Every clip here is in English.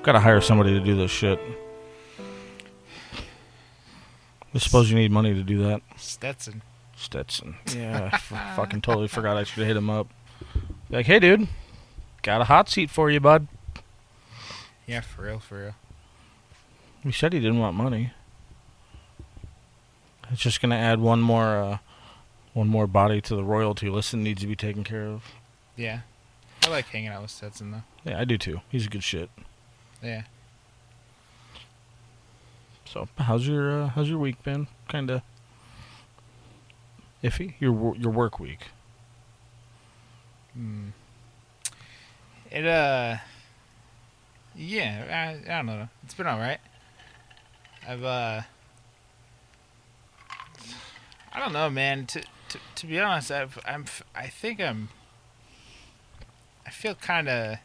Gotta hire somebody to do this shit. I suppose you need money to do that. Stetson. Yeah, I fucking totally forgot I should have hit him up. Like, hey, dude, got a hot seat for you, bud. Yeah, for real. He said he didn't want money. It's just gonna add one more body to the royalty list that needs to be taken care of. Yeah. I like hanging out with Stetson, though. Yeah, I do too. He's a good shit. Yeah. So, how's your week been? Kinda iffy. Your work week. Yeah, I don't know. It's been alright. I don't know, man. To be honest, I feel kind of.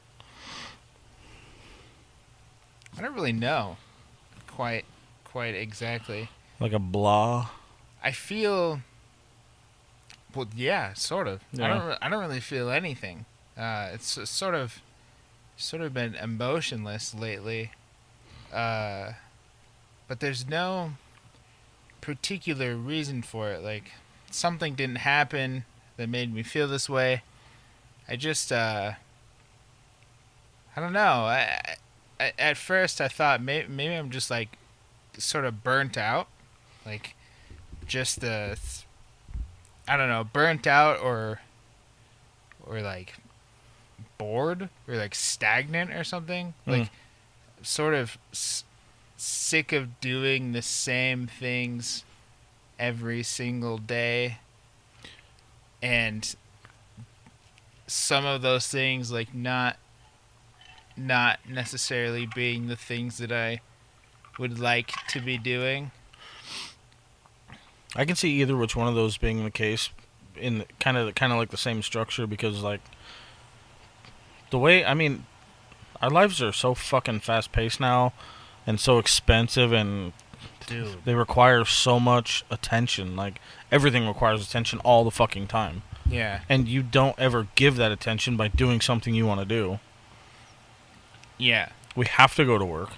I don't really know quite exactly. Like a blah. I feel. Well, yeah, sort of. Yeah. I don't really feel anything. It's sort of been emotionless lately. But there's no particular reason for it. Like, something didn't happen that made me feel this way. I just I don't know. I at first I thought maybe I'm just like sort of burnt out, like just I don't know, burnt out or like bored or like stagnant or something. Like sort of sick of doing the same things every single day, and some of those things like not necessarily being the things that I would like to be doing. I can see either which one of those being the case, in kind of like the same structure, because like the way, I mean, our lives are so fucking fast paced now and so expensive, and Dude, they require so much attention. Like, everything requires attention all the fucking time. yeah. And you don't ever give that attention by doing something you want to do. Yeah. We have to go to work.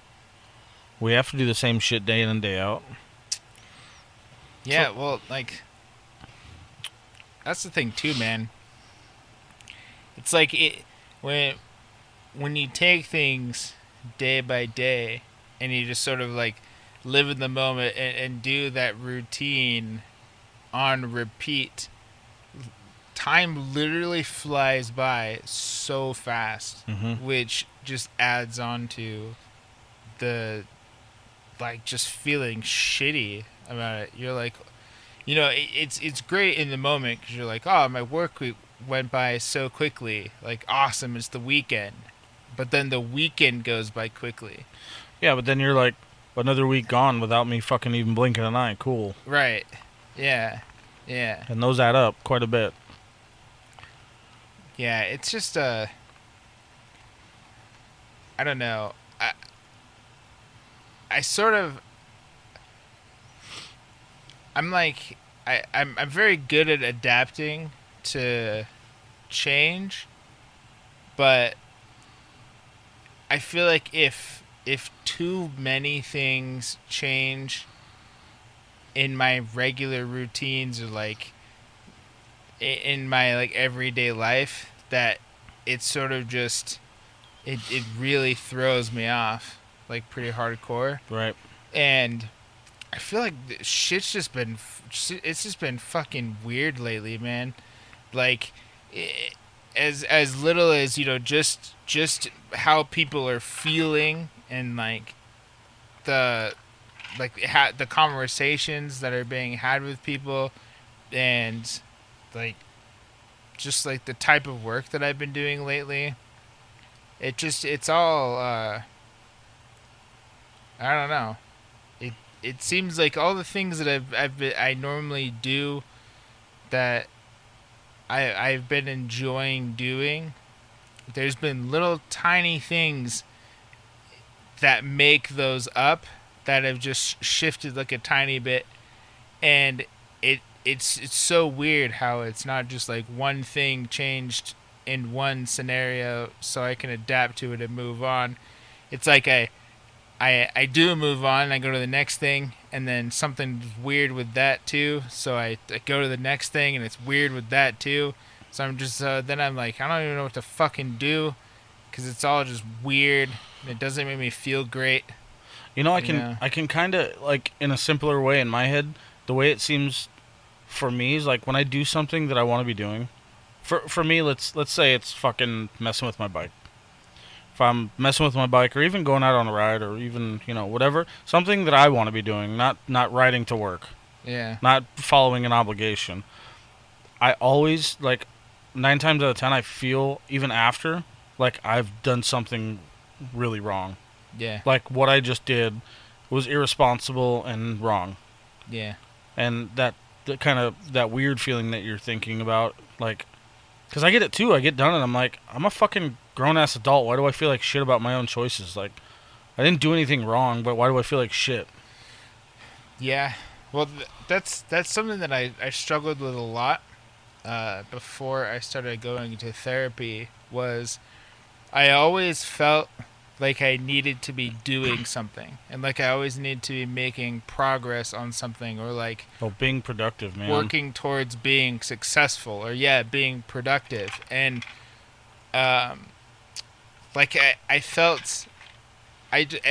We have to do the same shit day in and day out. Yeah, So, well, like, that's the thing too, man. It's like when you take things day by day and you just sort of like live in the moment and do that routine on repeat, time literally flies by so fast, which just adds on to the like just feeling shitty about it. You're like, you know, it's great in the moment because you're like, oh, my work week went by so quickly, like awesome, it's the weekend. But then the weekend goes by quickly. yeah, but then you're like, another week gone without me fucking even blinking an eye. Cool. Right. Yeah. And those add up quite a bit. Yeah, it's just I don't know. I sort of I'm like I'm very good at adapting to change, but I feel like if too many things change in my regular routines or like in my like everyday life, that it sort of just it really throws me off like pretty hardcore. Right. And I feel like shit's just been it's just been fucking weird lately, man. Like as little as, you know, just how people are feeling, and like the the conversations that are being had with people, and like just like the type of work that I've been doing lately. It's all I don't know. It seems like all the things that I normally do that I've been enjoying doing, there's been little tiny things that make those up that have just shifted like a tiny bit, and it's so weird how it's not just like one thing changed in one scenario so I can adapt to it and move on. it's like I do move on. I go to the next thing, and then something's weird with that too. So I go to the next thing, and it's weird with that too. So I'm just then I'm like, I don't even know what to fucking do, because it's all just weird. And it doesn't make me feel great. You know, You know? I can kind of like in a simpler way in my head. The way it seems for me is like when I do something that I want to be doing. For me, let's say it's fucking messing with my bike. If I'm messing with my bike, or even going out on a ride, or even whatever, something that I want to be doing, not riding to work, Yeah. not following an obligation. I always like 9 times out of 10, I feel even after like I've done something really wrong. Yeah. Like what I just did was irresponsible and wrong. Yeah. And that kind of that weird feeling that you're thinking about, like, because I get it too. I get done and I'm like, I'm a fucking grown ass adult. Why do I feel like shit about my own choices? Like, I didn't do anything wrong, but why do I feel like shit? Yeah. Well, that's something that I struggled with a lot before I started going to therapy. Was I always felt like I needed to be doing something, and like I always need to be making progress on something, or like Oh, being productive, man. working towards being successful, or being productive. And um, like I felt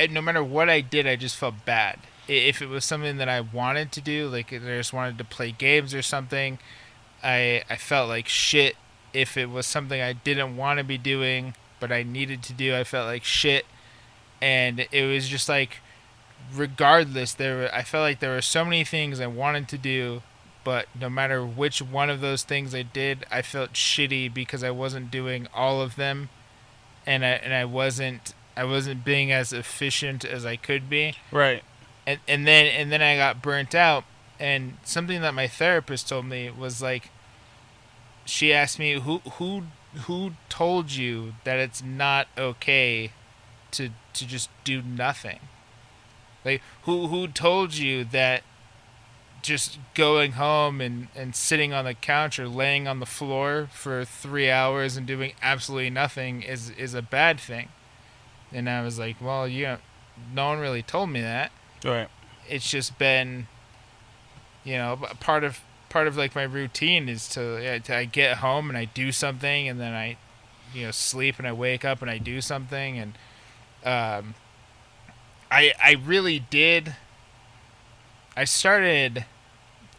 no matter what I did, I just felt bad. If it was something that I wanted to do, like if I just wanted to play games or something, I felt like shit. If it was something I didn't want to be doing but I needed to do, I felt like shit. And it was just like, regardless, I felt like there were so many things I wanted to do, but no matter which one of those things I did, I felt shitty because I wasn't doing all of them, and I wasn't being as efficient as I could be. Right. And then I got burnt out. And something that my therapist told me was like, she asked me, who told you that it's not okay to just do nothing? Like, who told you that just going home and sitting on the couch or laying on the floor for 3 hours and doing absolutely nothing is a bad thing? And I was like, well, no one really told me that. Right. It's just been, part of like my routine is I get home and I do something, and then I sleep and I wake up and I do something. And um, I really did. I started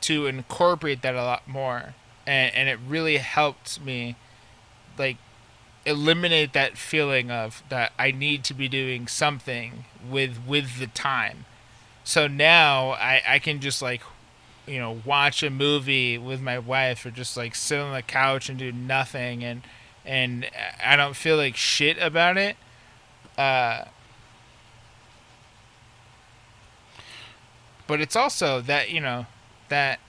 to incorporate that a lot more, and it really helped me, like, eliminate that feeling of that I need to be doing something with the time. So now I can just like watch a movie with my wife, or just like sit on the couch and do nothing, and I don't feel like shit about it. Uh, but it's also that that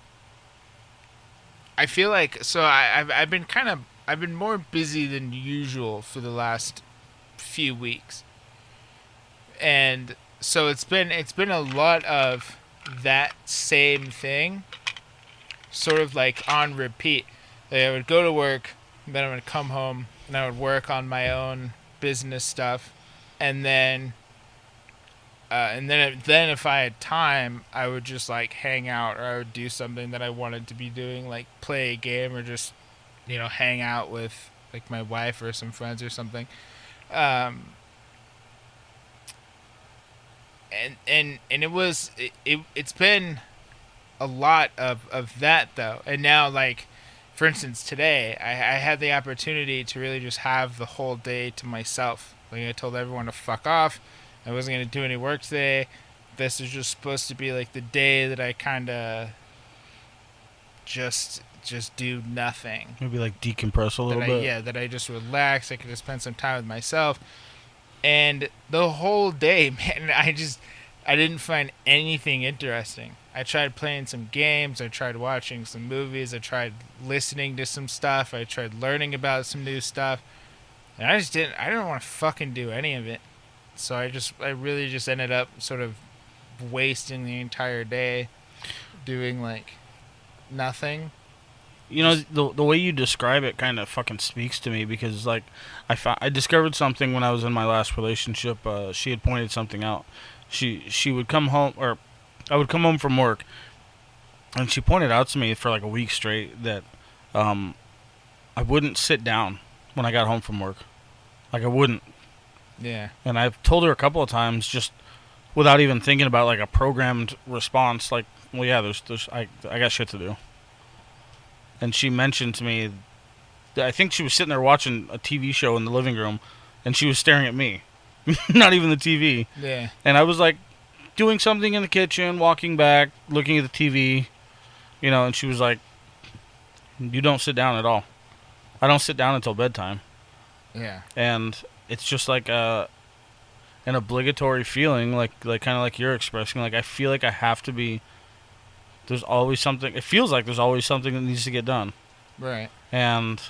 I feel like, so I've been more busy than usual for the last few weeks, and so it's been a lot of that same thing, sort of like on repeat. Like, I would go to work, then I would come home, and I would work on my own business stuff, and then if I had time, I would just like hang out, or I would do something that I wanted to be doing, like play a game, or just hang out with like my wife or some friends or something. Um, and it's been a lot of that though. And now, like, for instance, today I had the opportunity to really just have the whole day to myself. Like, I told everyone to fuck off. I wasn't gonna do any work today. This is just supposed to be like the day that I kind of just do nothing. Maybe like decompress a little bit. Yeah, that I just relax. I could just spend some time with myself. And the whole day, man, I didn't find anything interesting. I tried playing some games, I tried watching some movies, I tried listening to some stuff, I tried learning about some new stuff. And I didn't want to fucking do any of it. So I really just ended up sort of wasting the entire day doing like nothing. the way you describe it kind of fucking speaks to me because like I discovered something when I was in my last relationship. She had pointed something out. She would come home, or I would come home from work, and she pointed out to me for like a week straight that um, I wouldn't sit down when I got home from work. Like I wouldn't. Yeah. And I've told her a couple of times just without even thinking about like a programmed response. Like, well, yeah, I got shit to do. And she mentioned to me, I think she was sitting there watching a TV show in the living room, and she was staring at me, not even the TV. Yeah. And I was like doing something in the kitchen, walking back, looking at the TV, and she was like, "You don't sit down at all. I don't sit down until bedtime." Yeah. And it's just like an obligatory feeling, like kind of like you're expressing. Like I feel like I have to be. There's always something. It feels like there's always something that needs to get done. Right. And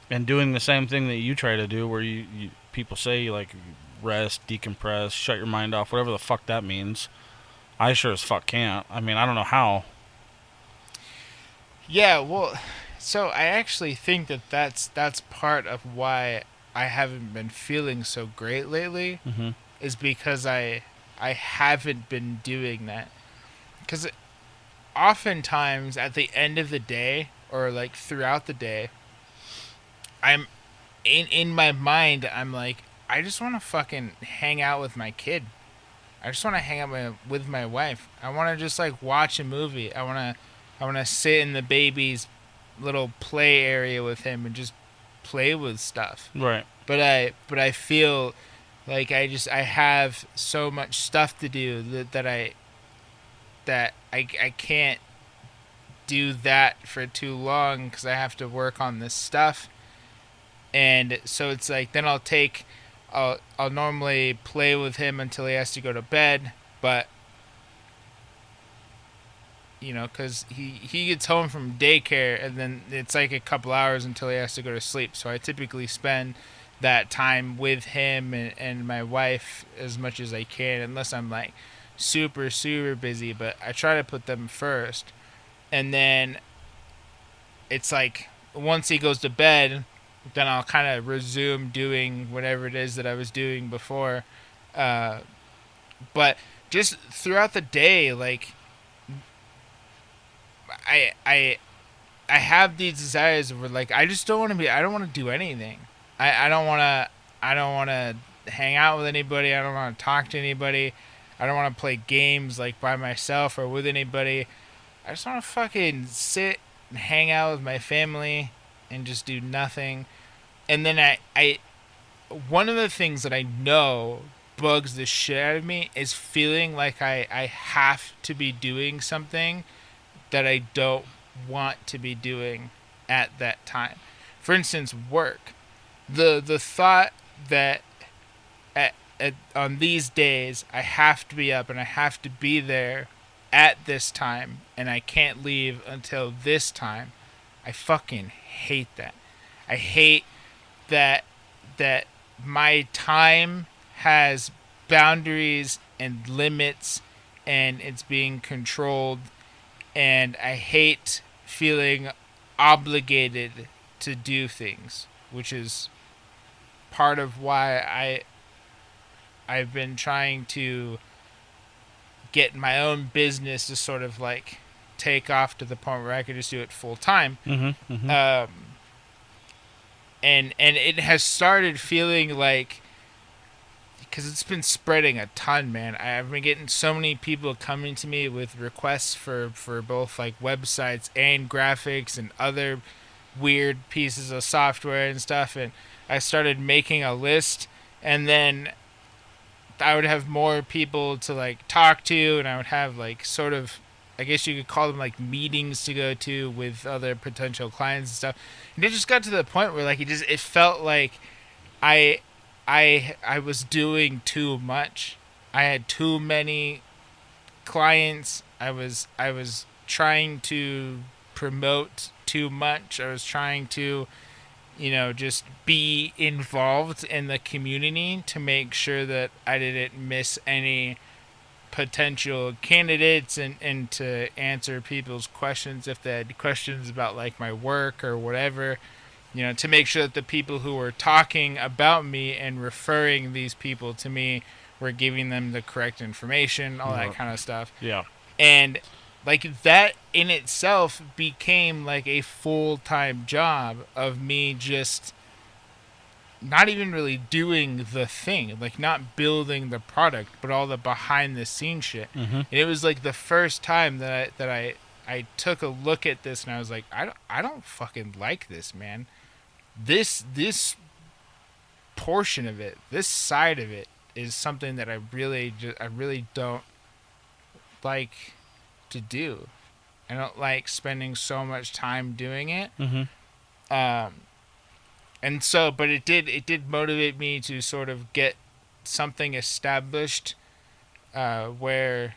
doing the same thing that you try to do, where you people say you like rest, decompress, shut your mind off, whatever the fuck that means. I sure as fuck can't. I mean, I don't know how. Yeah, well, so I actually think that's part of why I haven't been feeling so great lately, Mm-hmm. is because I haven't been doing that. Because oftentimes at the end of the day, or like throughout the day, I'm in my mind, I'm like, I just want to fucking hang out with my kid. I just want to hang out with my wife. I want to just like watch a movie. I want to sit in the baby's little play area with him and just play with stuff. Right. But I feel like I have so much stuff to do that I can't do that for too long because I have to work on this stuff. And so it's like then I'll normally play with him until he has to go to bed, but because he gets home from daycare and then it's like a couple hours until he has to go to sleep. So I typically spend that time with him and my wife as much as I can, unless I'm like super, super busy, but I try to put them first. And then it's like once he goes to bed, then I'll kind of resume doing whatever it is that I was doing before. But just throughout the day, like I have these desires where like I just don't want to be. I don't want to do anything. I don't want to. I don't want to hang out with anybody. I don't want to talk to anybody. I don't want to play games like by myself or with anybody. I just want to fucking sit and hang out with my family and just do nothing. And then I one of the things that I know bugs the shit out of me is feeling like I have to be doing something that I don't want to be doing at that time. For instance, work. The thought that on these days I have to be up and I have to be there at this time and I can't leave until this time. I fucking hate that. I hate that my time has boundaries and limits and it's being controlled, and I hate feeling obligated to do things, which is part of why I've been trying to get my own business to sort of like take off to the point where I could just do it full time. Mm-hmm. Mm-hmm. And it has started feeling like, because it's been spreading a ton, man. I've been getting so many people coming to me with requests for both like websites and graphics and other weird pieces of software and stuff. And I started making a list, and then I would have more people to like talk to, and I would have like sort of, I guess you could call them like meetings to go to with other potential clients and stuff. And it just got to the point where like it felt like I was doing too much. I had too many clients. I was trying to promote too much. I was trying to, just be involved in the community to make sure that I didn't miss any potential candidates and to answer people's questions if they had questions about like my work or whatever, to make sure that the people who were talking about me and referring these people to me were giving them the correct information, all that kind of stuff. Yeah. And like that in itself became like a full-time job of me just not even really doing the thing, like not building the product, but all the behind the scenes shit. Mm-hmm. And it was like the first time that I took a look at this and I was like, I don't fucking like this, man. This portion of it, this side of it is something that I really don't like to do. I don't like spending so much time doing it. Mm-hmm. And so, but it did motivate me to sort of get something established, where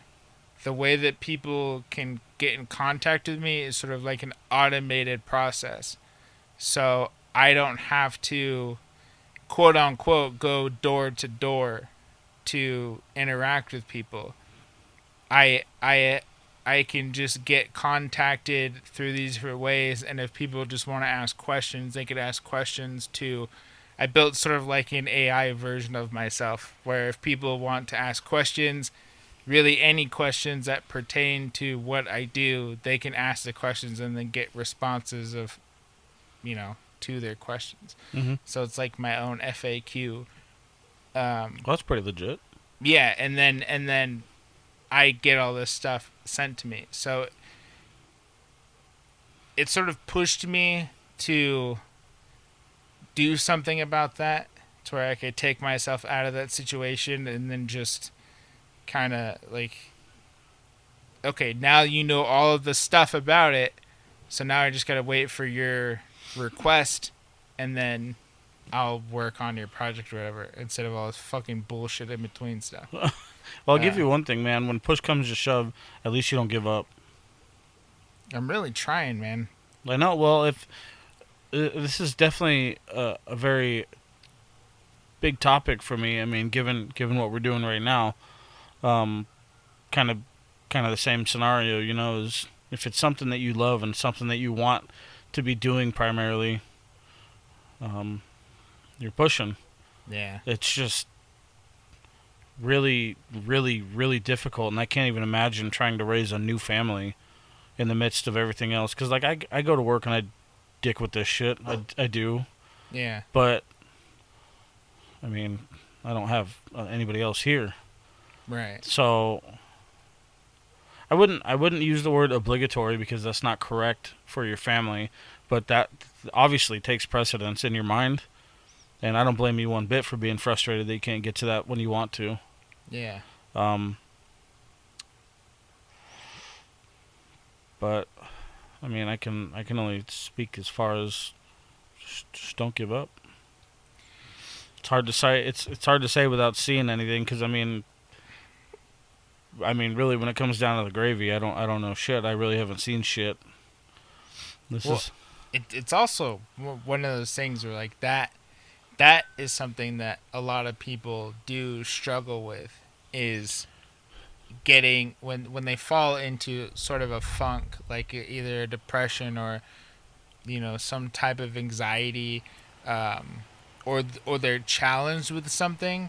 the way that people can get in contact with me is sort of like an automated process. So I don't have to, quote unquote, go door to door to interact with people. I can just get contacted through these different ways, and if people just want to ask questions, they could ask questions to. I built sort of like an AI version of myself, where if people want to ask questions, really any questions that pertain to what I do, they can ask the questions and then get responses of, to their questions. Mm-hmm. So it's like my own FAQ. Well, that's pretty legit. Yeah, and then I get all this stuff sent to me. So it sort of pushed me to do something about that, to where I could take myself out of that situation and then just kind of like, okay, now you know all of the stuff about it, so now I just gotta wait for your request and then I'll work on your project or whatever, instead of all this fucking bullshit in between stuff. Well, I'll give you one thing, man. When push comes to shove, at least you don't give up. I'm really trying, man. I know. Well, if this is definitely a very big topic for me. I mean, given what we're doing right now, kind of the same scenario. Is if it's something that you love and something that you want to be doing primarily, you're pushing. Yeah. It's just really, really, really difficult, and I can't even imagine trying to raise a new family in the midst of everything else. Because, like, I go to work and I dick with this shit. I do. Yeah. But, I mean, I don't have anybody else here. Right. So, I wouldn't use the word obligatory because that's not correct for your family. But that obviously takes precedence in your mind. And I don't blame you one bit for being frustrated that you can't get to that when you want to. Yeah. But I mean, I can only speak as far as just don't give up. It's hard to say. It's hard to say without seeing anything, because I mean, really, when it comes down to the gravy, I don't know shit. I really haven't seen shit. It's also one of those things where like that is something that a lot of people do struggle with, is getting when they fall into sort of a funk, like either a depression or some type of anxiety, or they're challenged with something.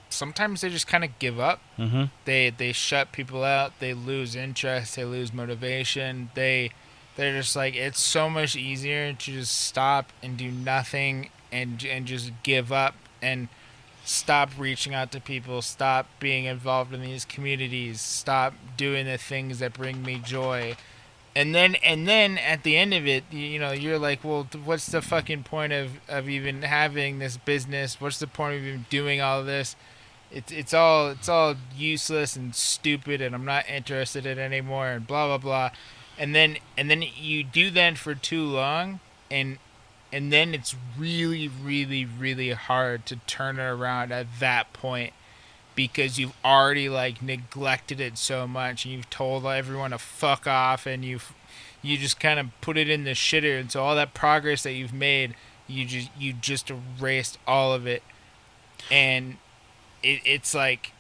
Sometimes they just kind of give up. Mm-hmm. They shut people out. They lose interest. They lose motivation. They're just like, it's so much easier to just stop and do nothing and just give up and stop reaching out to people, stop being involved in these communities, stop doing the things that bring me joy. And then at the end of it, you're like, well, what's the fucking point of even having this business? What's the point of even doing all of this? It's all useless and stupid, and I'm not interested in it anymore, and blah blah blah. And then you do that for too long, and then it's really, really, really hard to turn it around at that point, because you've already like neglected it so much, and you've told everyone to fuck off, and you just kind of put it in the shitter, and so all that progress that you've made, you just erased all of it, and it's like,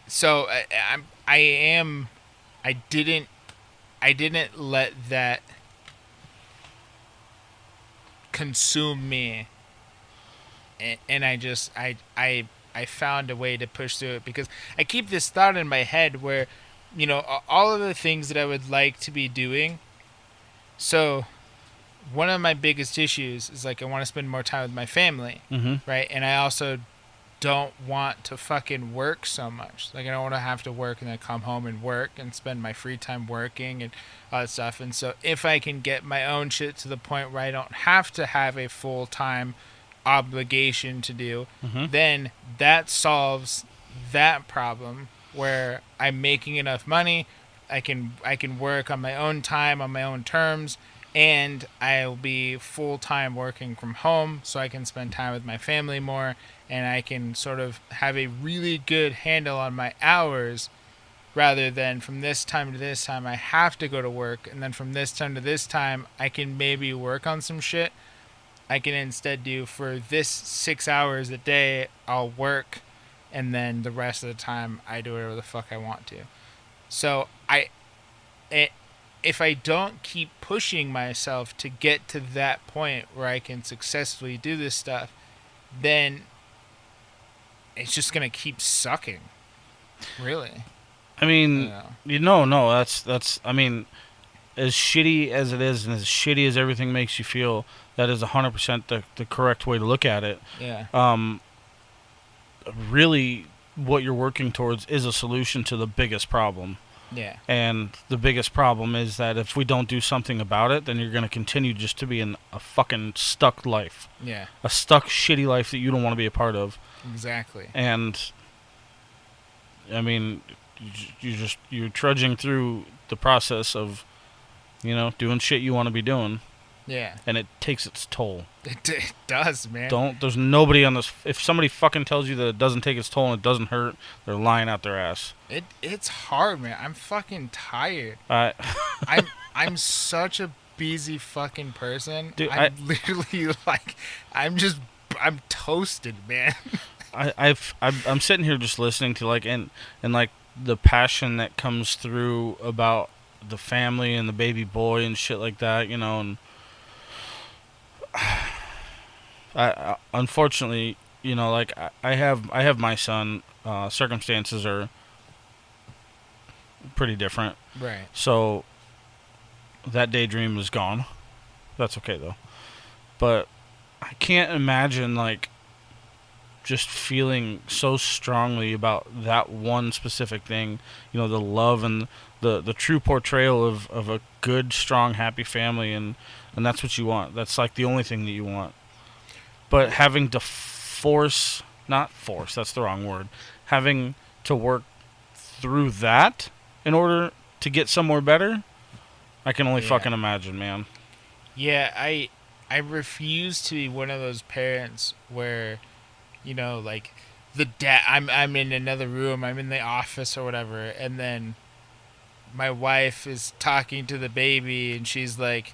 so I am, I didn't I didn't let that consume me, and I found a way to push through it, because I keep this thought in my head where, all of the things that I would like to be doing. So one of my biggest issues is like I want to spend more time with my family, Mm-hmm. right? And I also don't want to fucking work so much. Like I don't want to have to work and then come home and work and spend my free time working and all that stuff. And so if I can get my own shit to the point where I don't have to have a full time obligation to do, Mm-hmm. then that solves that problem where I'm making enough money, I can work on my own time, on my own terms, and I'll be full time working from home so I can spend time with my family more, and I can sort of have a really good handle on my hours, rather than from this time to this time I have to go to work, and then from this time to this time I can maybe work on some shit. I can instead do, for this 6 hours a day I'll work, and then the rest of the time I do whatever the fuck I want to. So it, if I don't keep pushing myself to get to that point where I can successfully do this stuff, then it's just gonna keep sucking. Really. I You mean, know. no, that's. I mean, as shitty as it is, and as shitty as everything makes you feel, that is 100% the correct way to look at it. Yeah. Really, what you're working towards is a solution to the biggest problem. Yeah. And the biggest problem is that if we don't do something about it, then you're going to continue just to be in a fucking stuck life. Yeah. A stuck, shitty life that you don't want to be a part of. Exactly. And, I mean, you're trudging through the process of, doing shit you want to be doing. Yeah. And it takes its toll. It does, man. There's nobody on this. If somebody fucking tells you that it doesn't take its toll and it doesn't hurt, they're lying out their ass. It's hard, man. I'm fucking tired. I I'm such a busy fucking person. Dude, I'm literally like, I'm toasted, man. I'm sitting here just listening to and like the passion that comes through about the family and the baby boy and shit like that, and I unfortunately, I have my son. Circumstances are pretty different, Right. so that daydream is gone. That's okay though, but I can't imagine just feeling so strongly about that one specific thing. The love and the true portrayal of a good, strong, happy family, and that's what you want. That's like the only thing that you want. But having to not force, that's the wrong word, having to work through that in order to get somewhere better, I can only fucking imagine, man. Yeah, I refuse to be one of those parents where, like the dad. I'm in another room. I'm in the office or whatever, and then my wife is talking to the baby, and she's like,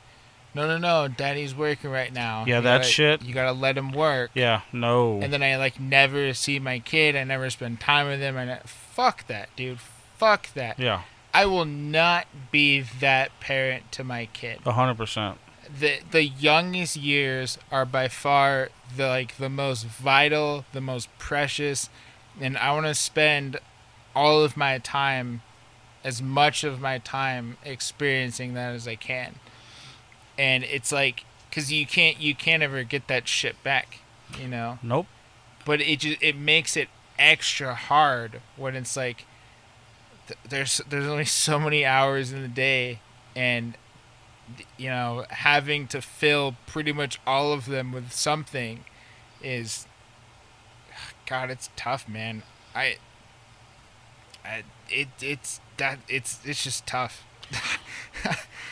"No, Daddy's working right now. Yeah, You shit. You gotta let him work." Yeah, no. And then I never see my kid. I never spend time with him. And fuck that, dude. Fuck that. Yeah, I will not be that parent to my kid. 100%. The youngest years are by far the most vital, the most precious, and I want to spend all of my time, as much of my time, experiencing that as I can. And it's like, because you can't ever get that shit back, Nope. But it makes it extra hard when it's like there's only so many hours in the day, and having to fill pretty much all of them with something is, God, it's tough, man. It's just tough.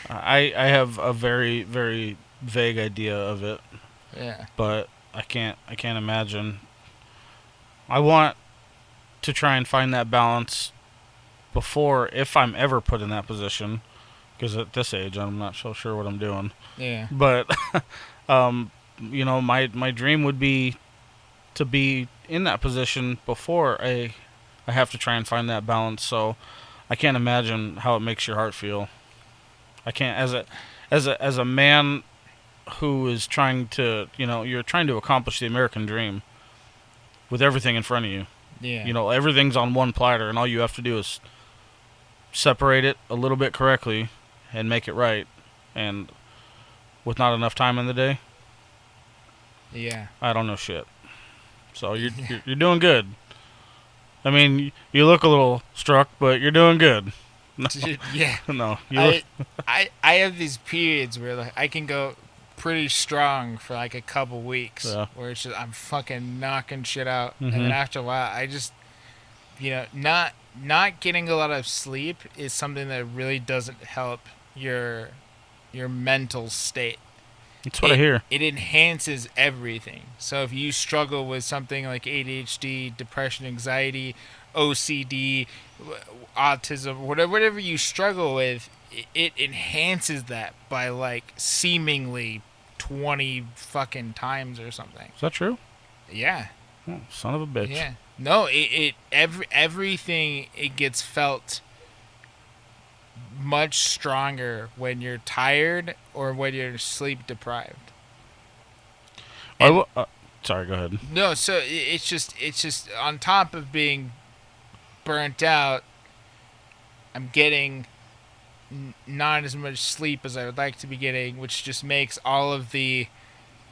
I have a very, very vague idea of it, Yeah. but I can't imagine. I want to try and find that balance before, if I'm ever put in that position, because at this age I'm not so sure what I'm doing. Yeah. But my dream would be to be in that position before I have to try and find that balance. So I can't imagine how it makes your heart feel. I can't as a man who is trying to, you're trying to accomplish the American dream with everything in front of you. Yeah. Everything's on one platter, and all you have to do is separate it a little bit correctly and make it right. And with not enough time in the day, Yeah. I don't know shit. So you're doing good. I mean, you look a little struck, but you're doing good. No, Dude, yeah. no, you look, I have these periods where like I can go pretty strong for like a couple weeks, Yeah. where it's just I'm fucking knocking shit out, and Mhm. then after a while I just, not getting a lot of sleep is something that really doesn't help your mental state. that's what I hear. It enhances everything. So if you struggle with something like ADHD, depression, anxiety, OCD, autism, whatever you struggle with, it enhances that by like seemingly 20 fucking times or something. Is that true? Yeah. Oh, son of a bitch. Yeah. No, everything it gets felt much stronger when you're tired or when you're sleep deprived. And- Sorry, go ahead. No, so it's just on top of being burnt out, I'm getting not as much sleep as I would like to be getting, which just makes all of the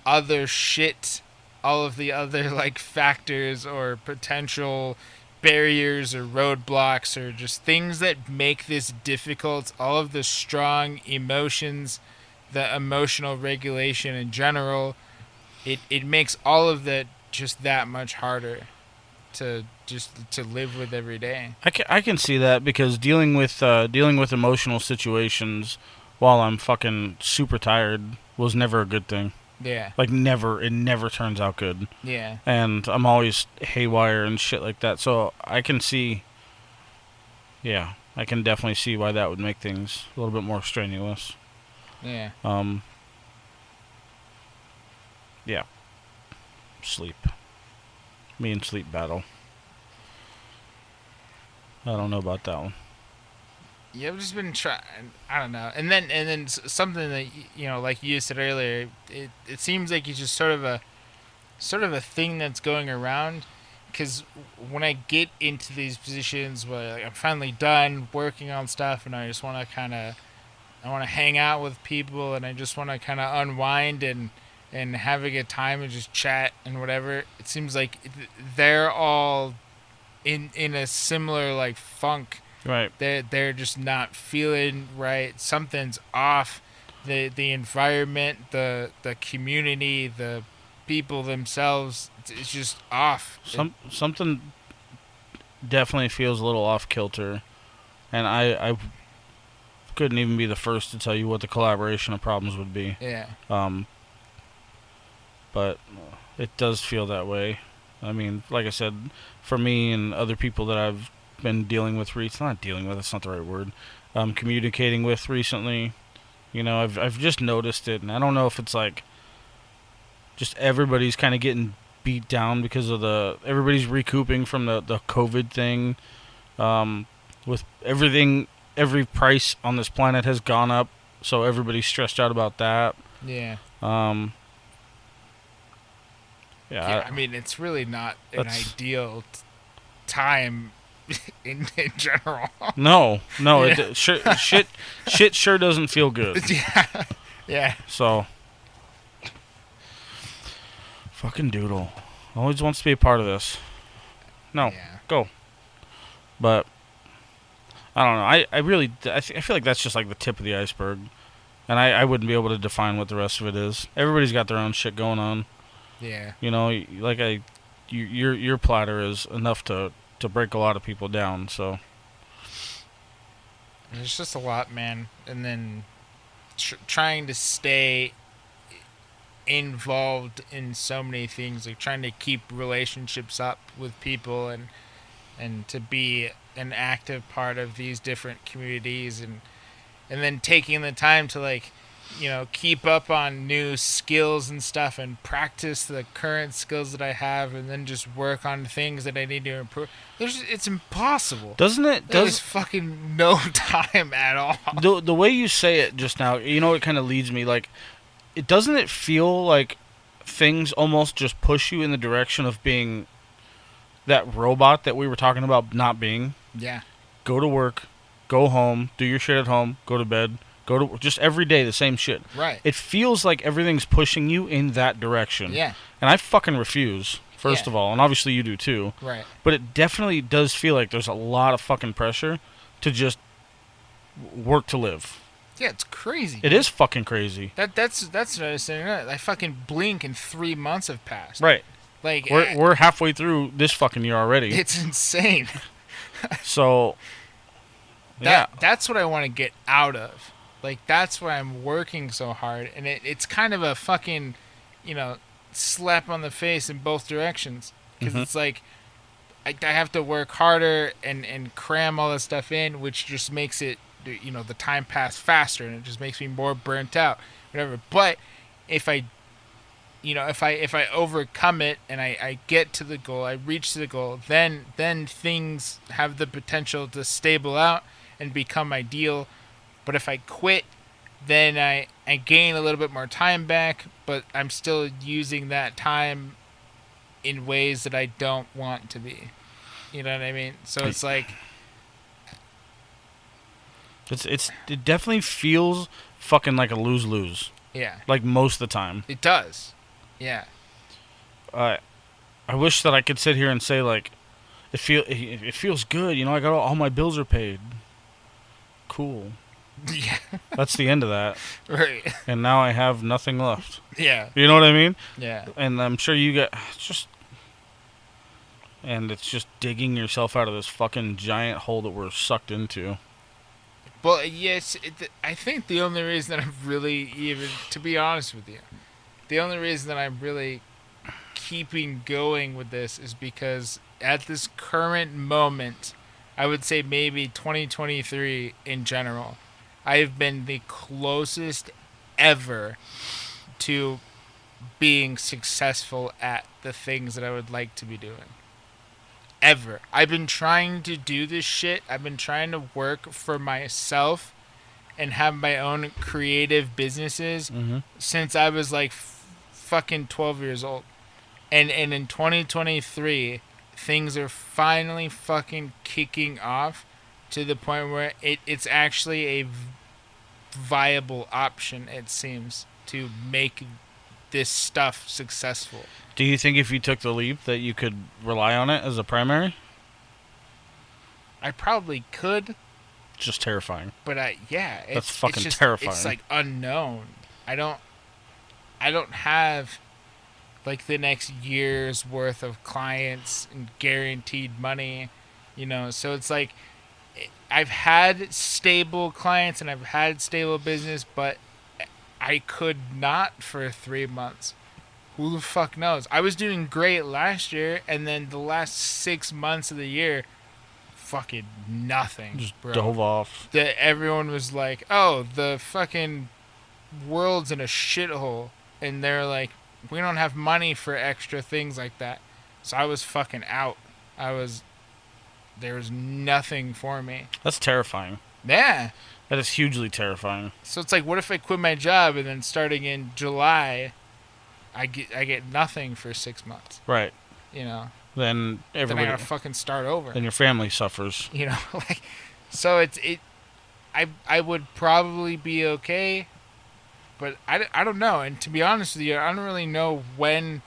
other shit, all of the other like factors or potential barriers or roadblocks or just things that make this difficult, all of the strong emotions, the emotional regulation in general, it makes all of that just that much harder to live with every day. I can see that because dealing with emotional situations while I'm fucking super tired was never a good thing. Yeah. Like never, it never turns out good. Yeah. And I'm always haywire and shit like that. So I can see, yeah, I can definitely see why that would make things a little bit more strenuous. Yeah. Yeah. Sleep. Me and sleep battle. I don't know about that one. Yeah, I've just been trying. I don't know. And then something that like you said earlier, it seems like it's just sort of a thing that's going around. Because when I get into these positions where like, I'm finally done working on stuff, and I just want to hang out with people, and I just want to kind of unwind and have a good time and just chat and whatever. It seems like they're all in a similar like funk. Right. They're just not feeling right. Something's off. The environment, the community, the people themselves, it's just off. Something definitely feels a little off kilter, and I couldn't even be the first to tell you what the collaboration of problems would be. Yeah. But it does feel that way. I mean, like I said, for me and other people that I've been dealing with, not dealing with, that's not the right word, communicating with recently, I've just noticed it, and I don't know if it's like just everybody's kind of getting beat down because of everybody's recouping from the COVID thing, with everything, every price on this planet has gone up, so everybody's stressed out about that. Yeah. Yeah, I mean, it's really not an ideal time in general. No, Yeah. shit sure doesn't feel good. Yeah. Yeah. So, fucking Doodle always wants to be a part of this. No, Yeah. go. But I don't know. I feel like that's just like the tip of the iceberg, and I wouldn't be able to define what the rest of it is. Everybody's got their own shit going on. Yeah. Your platter is enough to break a lot of people down. So There's just a lot, man. And then trying to stay involved in so many things, like trying to keep relationships up with people and to be an active part of these different communities, and then taking the time to like keep up on new skills and stuff and practice the current skills that I have and then just work on things that I need to improve. It's impossible. Doesn't it? There's fucking no time at all. The way you say it just now, it kind of leads me like, it doesn't it feel like things almost just push you in the direction of being that robot that we were talking about not being. Yeah. Go to work, go home, do your shit at home, go to bed, go to just every day the same shit. Right. It feels like everything's pushing you in that direction. Yeah. And I fucking refuse, first of all, and obviously you do too. Right. But it definitely does feel like there's a lot of fucking pressure to just work to live. Yeah, it's crazy. It is fucking crazy. That's what I was saying. I fucking blink and 3 months have passed. Right. Like we're halfway through this fucking year already. It's insane. So yeah, that's what I want to get out of. Like that's why I'm working so hard, and it's kind of a fucking, slap on the face in both directions because it's like I have to work harder and cram all this stuff in, which just makes it the time pass faster, and it just makes me more burnt out, whatever. But if I overcome it and I get to the goal, I reach the goal, then things have the potential to stable out and become ideal. But if I quit, then I gain a little bit more time back, but I'm still using that time in ways that I don't want to be. You know what I mean? So it's like it definitely feels fucking like a lose-lose. Yeah. Like most of the time. It does. Yeah. I wish that I could sit here and say like it feels good, I got all my bills are paid. Cool. Yeah. That's the end of that. Right. And now I have nothing left. Yeah. You know what I mean? Yeah. And I'm sure you get it's just digging yourself out of this fucking giant hole that we're sucked into. Well, yes, I think the only reason that I'm really to be honest with you, the only reason that I'm really keeping going with this is because at this current moment, I would say maybe 2023 in general, I've been the closest ever to being successful at the things that I would like to be doing. Ever. I've been trying to do this shit. I've been trying to work for myself and have my own creative businesses since I was like fucking 12 years old. And in 2023, things are finally fucking kicking off to the point where it's actually a viable option, it seems, to make this stuff successful. Do you think if you took the leap that you could rely on it as a primary? I probably could. It's just terrifying. But that's fucking just, terrifying. It's like unknown. I don't have like the next year's worth of clients and guaranteed money, so it's like I've had stable clients and I've had stable business, but I could not for 3 months. Who the fuck knows? I was doing great last year, and then the last 6 months of the year, fucking nothing. Just bro. dove off. Everyone was like, "Oh, the fucking world's in a shithole," and they're like, "We don't have money for extra things like that." So I was fucking out. There was nothing for me. That's terrifying. Yeah. That is hugely terrifying. So it's like, what if I quit my job and then starting in July, I get nothing for 6 months? Right. Then Then everybody. I gotta fucking start over. Then your family suffers. So I would probably be okay, but I don't know. And to be honest with you, I don't really know when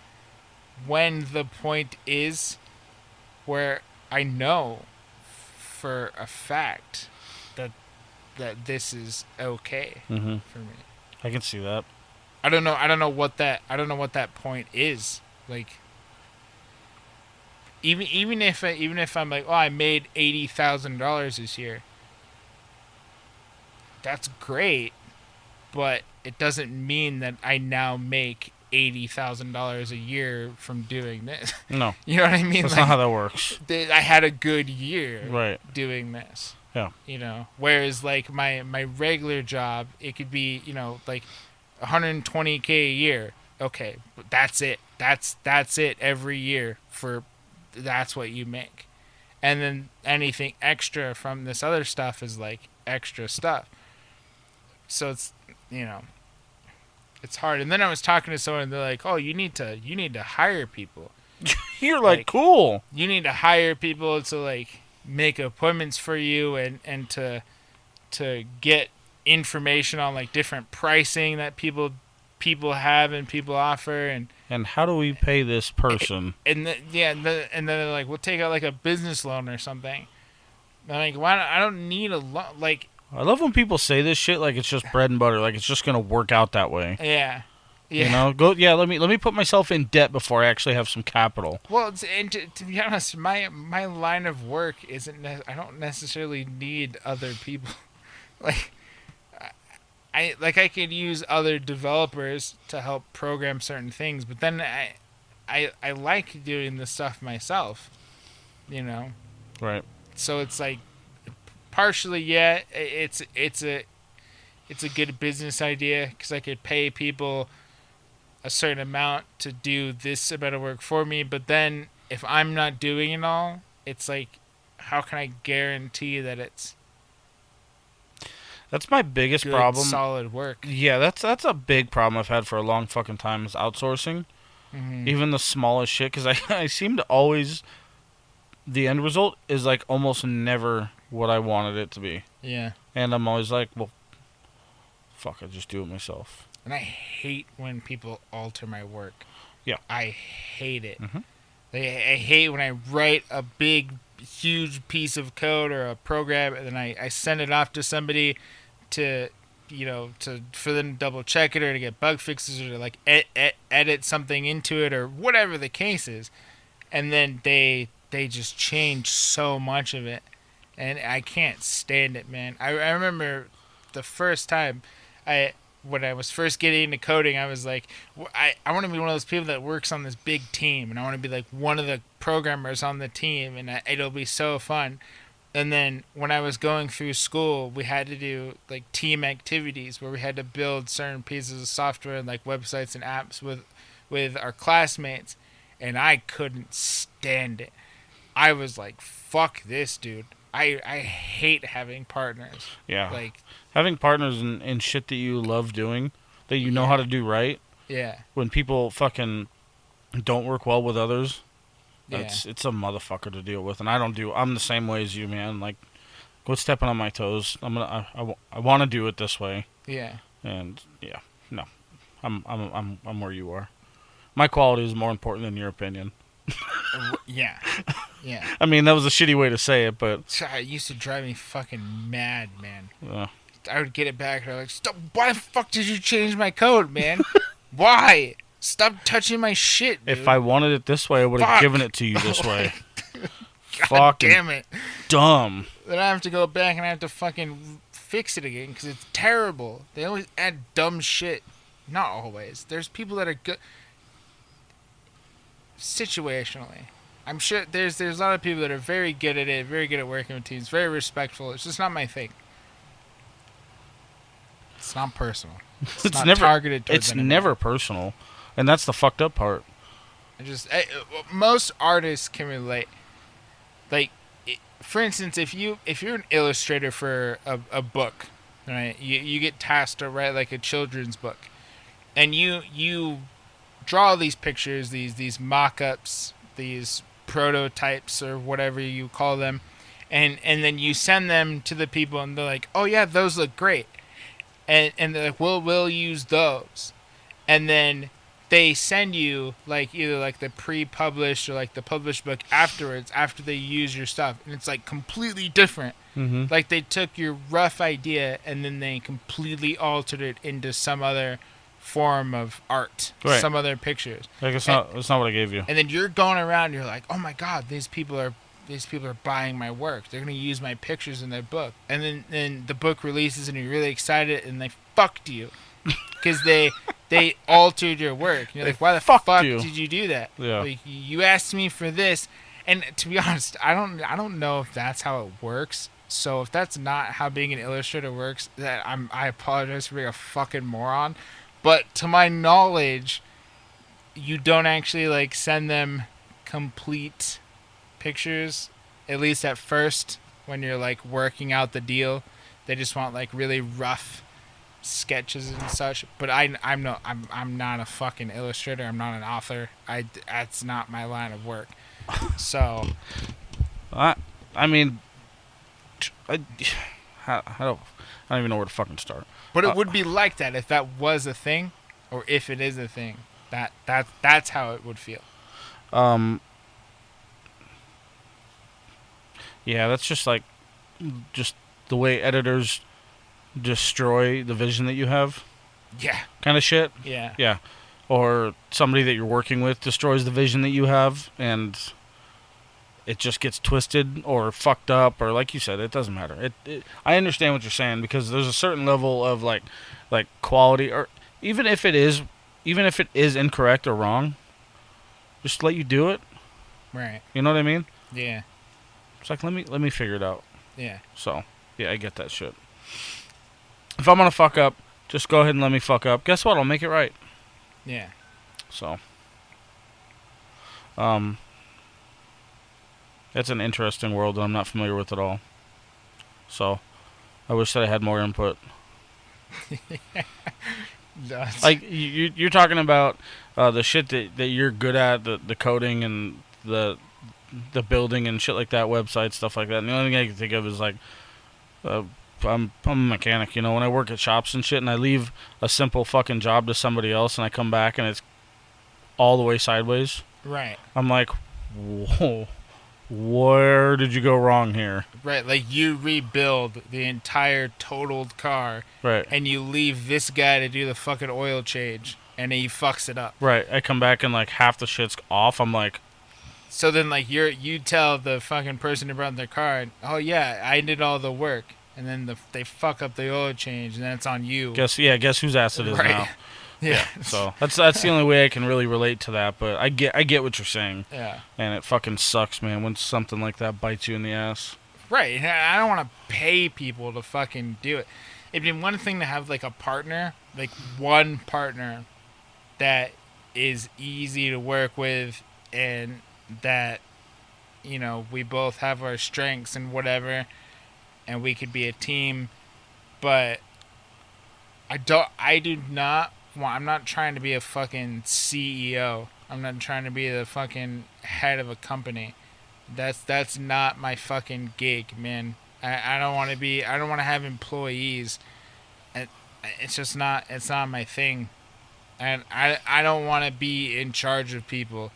the point is where I know for a fact that this is okay for me. I can see that. I don't know what that point is. Like even if I'm like, oh, I made $80,000 this year. That's great, but it doesn't mean that I now make $80,000 a year from doing this. No, You know what I mean? that's Like, not how that works. I had a good year Right. doing this. Yeah. You know, whereas like my regular job, it could be, you know, like 120K a year. Okay, but that's it. That's it every year for that's what you make. And then anything extra from this other stuff is like extra stuff. So it's, you know, it's hard. And then I was talking to someone and they're like, "Oh, you need to hire people. You're like, cool. You need to hire people to like make appointments for you and to get information on like different pricing that people have and people offer And how do we pay this person? and then they're like, we'll take out like a business loan or something. I'm like, why? I don't need a loan. Like, I love when people say this shit like it's just bread and butter, like it's just gonna work out that way. yeah. You know, let me put myself in debt before I actually have some capital. Well, and to be honest, my line of work isn't. I don't necessarily need other people. Like, I could use other developers to help program certain things, but then I like doing the stuff myself. You know. Right. So it's like, partially, yeah, it's a good business idea because I could pay people a certain amount to do this amount of work for me. But then if I'm not doing it all, it's like, how can I guarantee that it's That's my biggest good, problem. solid work? Yeah, that's a big problem I've had for a long fucking time is outsourcing. Mm-hmm. Even the smallest shit, because I seem to always, the end result is like almost never what I wanted it to be. Yeah. And I'm always like, well, fuck, I just do it myself. And I hate when people alter my work. Yeah. I hate it. Mm-hmm. I hate when I write a big, huge piece of code or a program and then I send it off to somebody to, you know, for them to double check it or to get bug fixes or to like edit something into it or whatever the case is. And then they just change so much of it. And I can't stand it, man. I remember the first time when I was first getting into coding, I was like, I want to be one of those people that works on this big team, and I want to be like one of the programmers on the team, and it'll be so fun. And then when I was going through school, we had to do like team activities where we had to build certain pieces of software and like websites and apps with our classmates, and I couldn't stand it. I was like, fuck this, dude. I hate having partners. Yeah. Like, having partners in shit that you love doing, that you know how to do right. Yeah. When people fucking don't work well with others, Yeah. it's a motherfucker to deal with. And I'm the same way as you, man. Like, quit stepping on my toes. I want to do it this way. Yeah. And yeah, no, I'm where you are. My quality is more important than your opinion. Yeah. Yeah. I mean, that was a shitty way to say it, but It used to drive me fucking mad, man. uh, I would get it back and I'm like, stop, why the fuck did you change my code, man? Why? Stop touching my shit, dude. if I wanted it this way, I would have given it to you this way. God Fucking damn it. dumb. Then I have to go back and I have to fucking fix it again because it's terrible. They always add dumb shit. Not always. There's people that are good. Situationally. I'm sure there's a lot of people that are very good at it, very good at working with teams, very respectful. It's just not my thing. It's not personal. It's not never targeted towards It's anyone. never personal, and that's the fucked up part. Most artists can relate. Like, for instance, if you're an illustrator for a book, right? You get tasked to write like a children's book, and you draw these pictures, these mock-ups, these prototypes or whatever you call them, and then you send them to the people, and they're like, "Oh yeah, those look great," and they're like, "We'll use those," and then they send you like either like the pre-published or like the published book afterwards after they use your stuff, and it's like completely different. Mm-hmm. Like they took your rough idea and then they completely altered it into some other form of art, Right. some other pictures. Like it's not what I gave you. And then you're going around and you're like, "Oh my god, these people are buying my work. They're going to use my pictures in their book." And then the book releases and you're really excited and they fucked you. Cuz they they altered your work. And you're They like, why the fucked fuck you. did you do that? Yeah. Like, you asked me for this, and to be honest, I don't know if that's how it works. So if that's not how being an illustrator works, I apologize for being a fucking moron. But to my knowledge, you don't actually like send them complete pictures, at least at first when you're like working out the deal. They just want like really rough sketches and such. But I'm not a fucking illustrator. I'm not an author. That's not my line of work. So I mean, I don't even know where to fucking start. but it would be like that if that was a thing, or if it is a thing. That's how it would feel. Yeah, that's just like just the way editors destroy the vision that you have, Yeah. kind of shit. Yeah. Yeah, or somebody that you're working with destroys the vision that you have, and it just gets twisted or fucked up, or like you said, it doesn't matter. I understand what you're saying, because there's a certain level of like quality, or even if it is incorrect or wrong, just let you do it. Right. You know what I mean? Yeah. It's like, let me figure it out. Yeah. So yeah, I get that shit. If I'm gonna fuck up, just go ahead and let me fuck up. Guess what? I'll make it right. Yeah. So, it's an interesting world that I'm not familiar with at all. So, I wish that I had more input. Like you're talking about the shit that you're good at, the coding and the building and shit like that, websites, stuff like that. And the only thing I can think of is like, I'm a mechanic, you know, when I work at shops and shit, and I leave a simple fucking job to somebody else, and I come back and it's all the way sideways. Right. I'm like, whoa, where did you go wrong here? Right. Like, you rebuild the entire totaled car, Right. and you leave this guy to do the fucking oil change, and he fucks it up. Right. I come back and like half the shit's off. I'm like, So then, like, you tell the fucking person who brought their car, oh yeah, I did all the work, and then they fuck up the oil change, and then it's on you. guess whose ass it is Right. now. Yeah. So that's the only way I can really relate to that. But I get what you're saying. Yeah. And it fucking sucks, man, when something like that bites you in the ass. Right. I don't want to pay people to fucking do it. It'd be one thing to have like a partner, like one partner that is easy to work with, and that, you know, we both have our strengths and whatever, and we could be a team. But I'm not trying to be a fucking CEO. I'm not trying to be the fucking head of a company. That's not my fucking gig, man. I don't want to have employees. It's not my thing. And I don't want to be in charge of people.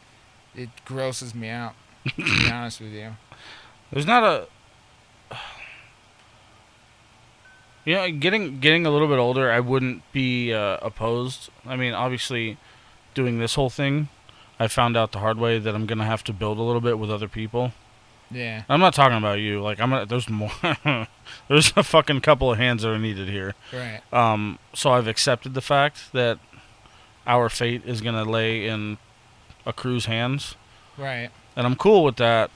It grosses me out, to be honest with you. There's not a... You know, getting a little bit older, I wouldn't be opposed. I mean, obviously, doing this whole thing, I found out the hard way that I'm gonna have to build a little bit with other people. Yeah. I'm not talking about you. Like, there's more. There's a fucking couple of hands that are needed here. Right. So I've accepted the fact that our fate is gonna lay in a crew's hands. Right. And I'm cool with that.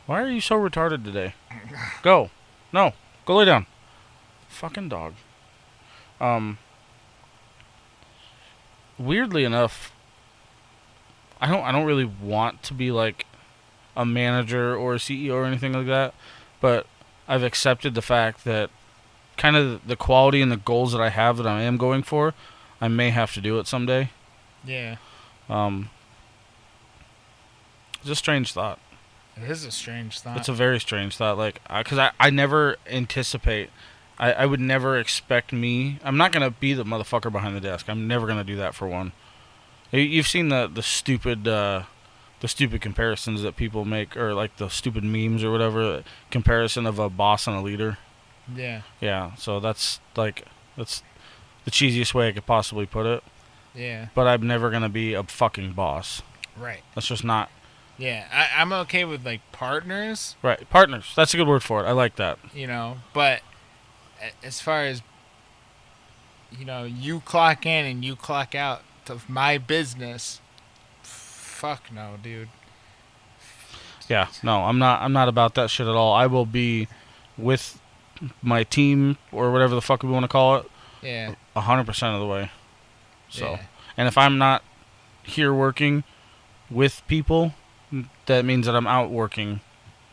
Why are you so retarded today? Go. No. Go lay down. Fucking dog. Weirdly enough, I don't really want to be like a manager or a CEO or anything like that, but I've accepted the fact that kind of the quality and the goals that I have that I am going for, I may have to do it someday. Yeah. It's a strange thought. It is a strange thought. It's a very strange thought. Like, because I never anticipate. I would never expect me. I'm not gonna be the motherfucker behind the desk. I'm never gonna do that for one. You've seen the stupid comparisons that people make, or like the stupid memes or whatever. Comparison of a boss and a leader. Yeah. Yeah. So that's the cheesiest way I could possibly put it. Yeah. But I'm never gonna be a fucking boss. Right. That's just not. Yeah. I'm okay with like partners. Right. Partners. That's a good word for it. I like that. You know, but as far as you clock in and you clock out of my business. Fuck no, dude. Yeah, no, I'm not about that shit at all. I will be with my team or whatever the fuck we want to call it Yeah. 100% of the way. So, Yeah. and if I'm not here working with people, that means that I'm out working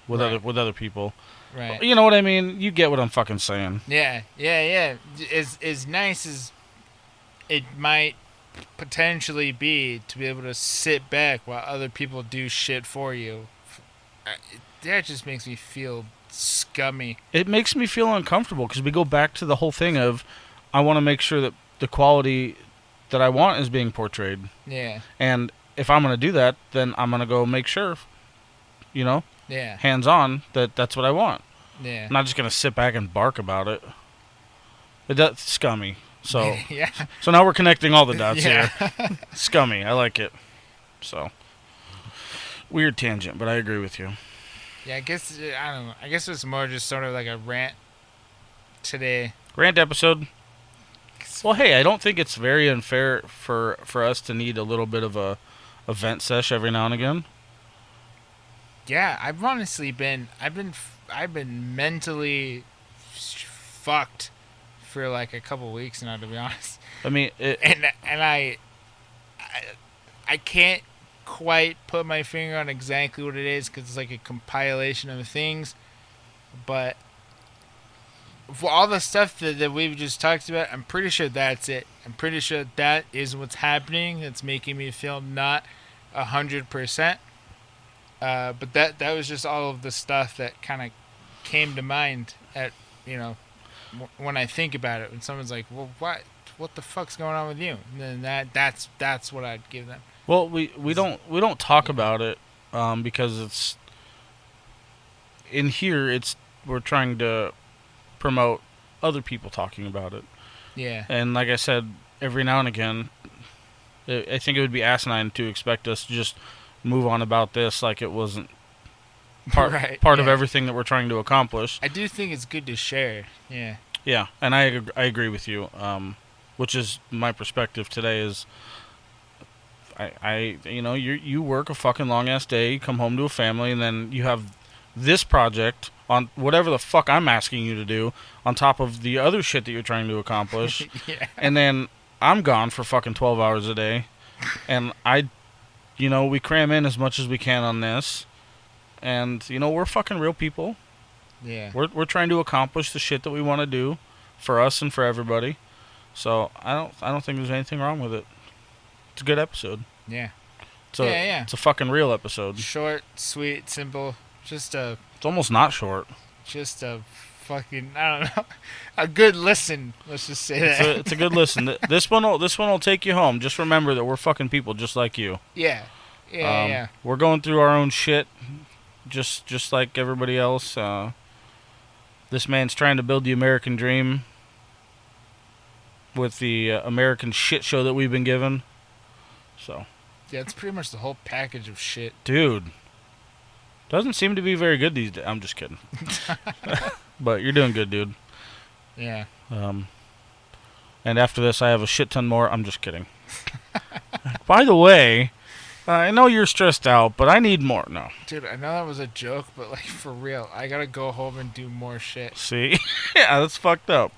with Right. other people. Right. You know what I mean? You get what I'm fucking saying. Yeah. Yeah. Yeah. As nice as it might potentially be to be able to sit back while other people do shit for you, that just makes me feel scummy. It makes me feel uncomfortable because we go back to the whole thing of I want to make sure that the quality that I want is being portrayed. Yeah. And if I'm going to do that, then I'm going to go make sure, Yeah. hands on, that that's what I want. Yeah. I'm not just going to sit back and bark about it. That's scummy. So Yeah. so now we're connecting all the dots Yeah. here. Scummy. I like it. So weird tangent, but I agree with you. Yeah, I guess I don't know. I guess it's more just sort of like a rant today. Rant episode. Well, hey, I don't think it's very unfair for us to need a little bit of a vent sesh every now and again. Yeah, I've been mentally fucked for like a couple weeks now, to be honest. I mean, And I can't quite put my finger on exactly what it is because it's like a compilation of things, but for all the stuff that we've just talked about, I'm pretty sure that's it. I'm pretty sure that is what's happening. It's making me feel not 100%. But that was just all of the stuff that kind of came to mind at when I think about it. When someone's like, "Well, what the fuck's going on with you?" And then that's what I'd give them. well, we don't talk about it because it's in here. We're trying to promote other people talking about it. Yeah. And like I said, every now and again, I think it would be asinine to expect us to just move on about this like it wasn't part of Yeah. everything that we're trying to accomplish. I do think it's good to share. Yeah. Yeah, and I agree with you. Which is my perspective today is you work a fucking long ass day, you come home to a family, and then you have this project on whatever the fuck I'm asking you to do on top of the other shit that you're trying to accomplish. Yeah. And then I'm gone for fucking 12 hours a day. And we cram in as much as we can on this. And, we're fucking real people. Yeah. We're trying to accomplish the shit that we want to do for us and for everybody. So I don't think there's anything wrong with it. It's a good episode. Yeah. Yeah. It's a fucking real episode. Short, sweet, simple. It's almost not short. Just a fucking, I don't know, a good listen. Let's just say that. It's a good listen. This one will take you home. Just remember that we're fucking people just like you. Yeah. Yeah. We're going through our own shit, just like everybody else. This man's trying to build the American dream with the American shit show that we've been given. So. Yeah, it's pretty much the whole package of shit. Dude. Doesn't seem to be very good these days. I'm just kidding. But you're doing good, dude. Yeah. And after this, I have a shit ton more. I'm just kidding. By the way, I know you're stressed out, but I need more. No. Dude, I know that was a joke, but like for real, I gotta go home and do more shit. See? Yeah, that's fucked up.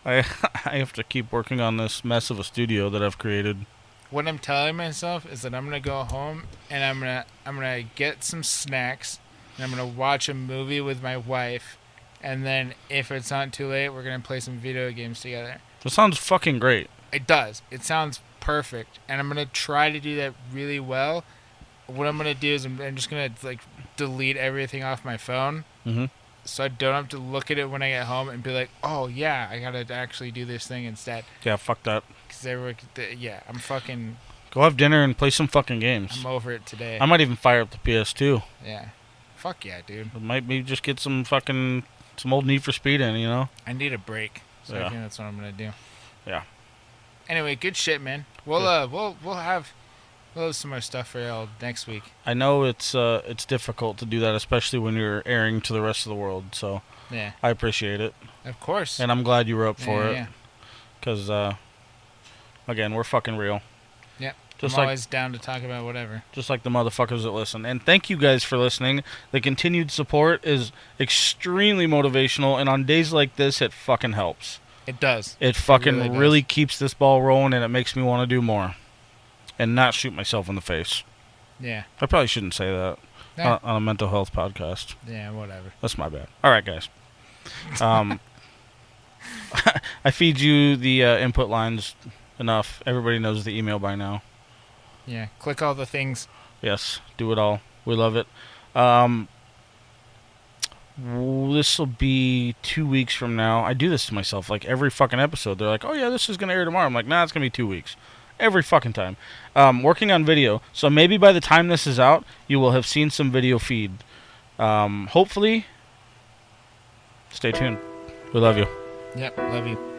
I have to keep working on this mess of a studio that I've created. What I'm telling myself is that I'm gonna go home and I'm gonna get some snacks and I'm gonna watch a movie with my wife, and then if it's not too late, we're gonna play some video games together. That sounds fucking great. It does. It sounds perfect, and I'm gonna try to do that really well. What I'm gonna do is I'm just gonna like delete everything off my phone, so I don't have to look at it when I get home and be like, oh yeah, I gotta actually do this thing instead. Yeah, fuck that. I'm fucking. Go have dinner and play some fucking games. I'm over it today. I might even fire up the PS2. Yeah. Fuck yeah, dude. It might be just get some old Need for Speed in, I need a break, so Yeah. I think that's what I'm gonna do. Yeah. Anyway, good shit, man. We'll have some more stuff for y'all next week. I know it's difficult to do that, especially when you're airing to the rest of the world. So Yeah. I appreciate it, Of course. and I'm glad you were up for it. Yeah. Because, again, we're fucking real. Yep. Just I'm like, always down to talk about whatever. just like the motherfuckers that listen. And thank you guys for listening. The continued support is extremely motivational, and on days like this, it fucking helps. It does. It fucking really does. really keeps this ball rolling, and it makes me want to do more. And not shoot myself in the face. Yeah. I probably shouldn't say that Nah. on a mental health podcast. Yeah, whatever. That's my bad. All right, guys. I feed you the input lines enough. Everybody knows the email by now. Yeah. Click all the things. Yes, do it all. We love it. This will be 2 weeks from now. I do this to myself like every fucking episode. They're like, oh yeah, this is going to air tomorrow. I'm like, nah, it's going to be 2 weeks. Every fucking time. Working on video. So maybe by the time this is out, you will have seen some video feed. Hopefully, stay tuned. We love you. Yep. Love you.